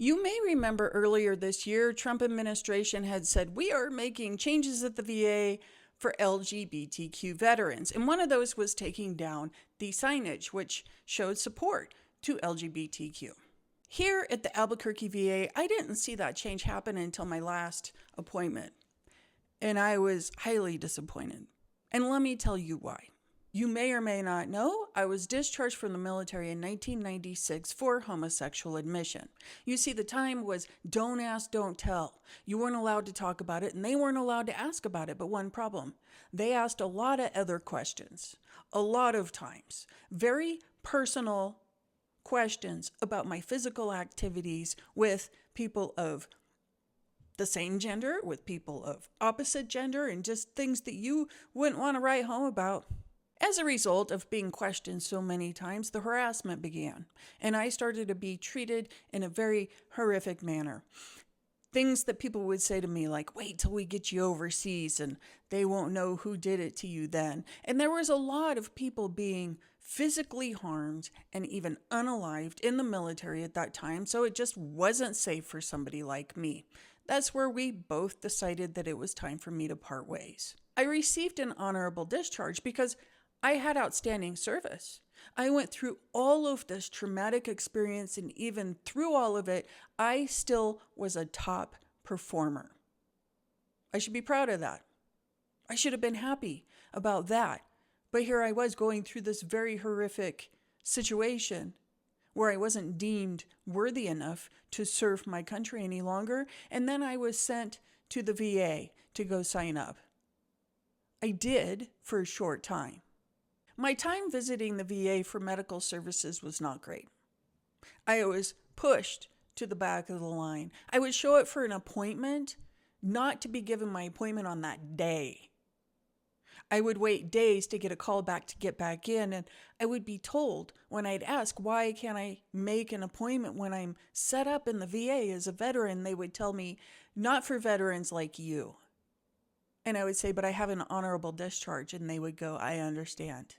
You may remember earlier this year, Trump administration had said, we are making changes at the VA for LGBTQ veterans. And one of those was taking down the signage, which showed support to LGBTQ. Here at the Albuquerque VA, I didn't see that change happen until my last appointment. And I was highly disappointed. And let me tell you why. You may or may not know, I was discharged from the military in 1996 for homosexual admission. You see, the time was don't ask, don't tell. You weren't allowed to talk about it, and they weren't allowed to ask about it. But one problem, they asked a lot of other questions, a lot of times, very personal questions about my physical activities with people of the same gender, with people of opposite gender, and just things that you wouldn't want to write home about. As a result of being questioned so many times, the harassment began, and I started to be treated in a very horrific manner. Things that people would say to me like, wait till we get you overseas and they won't know who did it to you then. And there was a lot of people being physically harmed and even unalived in the military at that time, so it just wasn't safe for somebody like me. That's where we both decided that it was time for me to part ways. I received an honorable discharge because I had outstanding service. I went through all of this traumatic experience, and even through all of it, I still was a top performer. I should be proud of that. I should have been happy about that. But here I was going through this very horrific situation where I wasn't deemed worthy enough to serve my country any longer. And then I was sent to the VA to go sign up. I did for a short time. My time visiting the VA for medical services was not great. I was pushed to the back of the line. I would show up for an appointment, not to be given my appointment on that day. I would wait days to get a call back to get back in, and I would be told when I'd ask, why can't I make an appointment when I'm set up in the VA as a veteran? They would tell me, not for veterans like you. And I would say, but I have an honorable discharge. And they would go, I understand,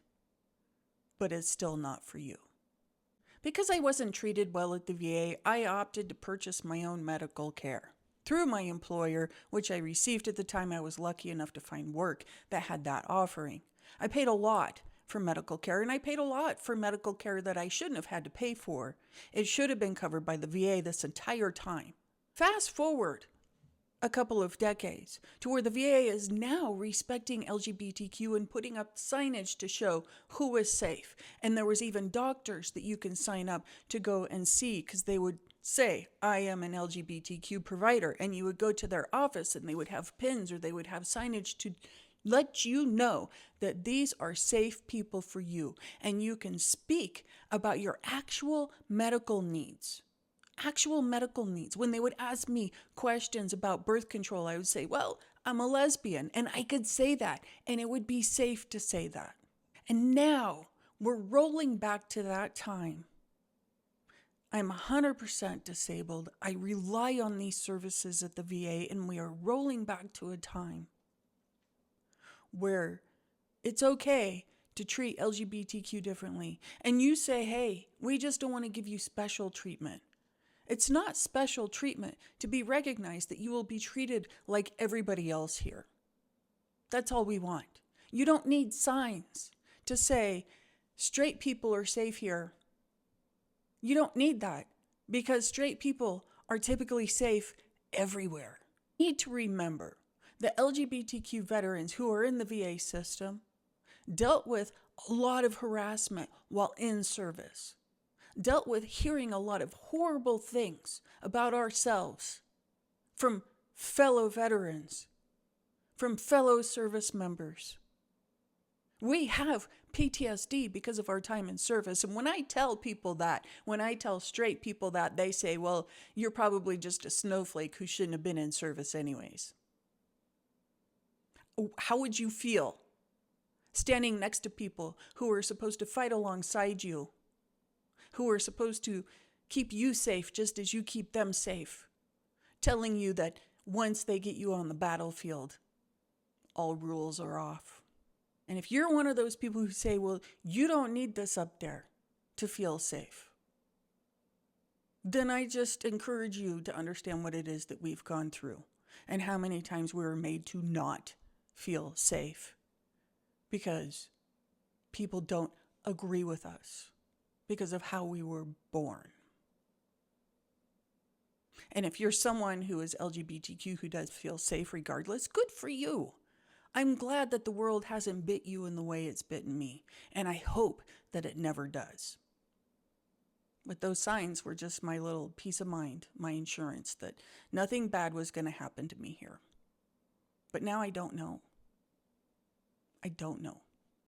but it's still not for you. Because I wasn't treated well at the VA, I opted to purchase my own medical care through my employer, which I received at the time I was lucky enough to find work that had that offering. I paid a lot for medical care, and I paid a lot for medical care that I shouldn't have had to pay for. It should have been covered by the VA this entire time. Fast forward a couple of decades to where the VA is now respecting LGBTQ and putting up signage to show who is safe. And there was even doctors that you can sign up to go and see because they would say, I am an LGBTQ provider. And you would go to their office and they would have pins or they would have signage to let you know that these are safe people for you. And you can speak about your actual medical needs. When they would ask me questions about birth control, I would say, well, I'm a lesbian, and I could say that, and it would be safe to say that. And now we're rolling back to that time. I'm 100% disabled. I rely on these services at the VA, and we are rolling back to a time where it's okay to treat LGBTQ differently. And you say, hey, we just don't want to give you special treatment. It's not special treatment to be recognized that you will be treated like everybody else here. That's all we want. You don't need signs to say straight people are safe here. You don't need that because straight people are typically safe everywhere. You need to remember that LGBTQ veterans who are in the VA system dealt with a lot of harassment while in service. Dealt with hearing a lot of horrible things about ourselves from fellow veterans, from fellow service members. We have PTSD because of our time in service. And when I tell people that, when I tell straight people that, they say, well, you're probably just a snowflake who shouldn't have been in service anyways. How would you feel standing next to people who are supposed to fight alongside you? Who are supposed to keep you safe just as you keep them safe, telling you that once they get you on the battlefield, all rules are off. And if you're one of those people who say, well, you don't need this up there to feel safe, then I just encourage you to understand what it is that we've gone through and how many times we were made to not feel safe because people don't agree with us because of how we were born. And if you're someone who is LGBTQ who does feel safe regardless, good for you. I'm glad that the world hasn't bit you in the way it's bitten me, and I hope that it never does. But those signs were just my little peace of mind, my insurance that nothing bad was going to happen to me here. But now I don't know. I don't know.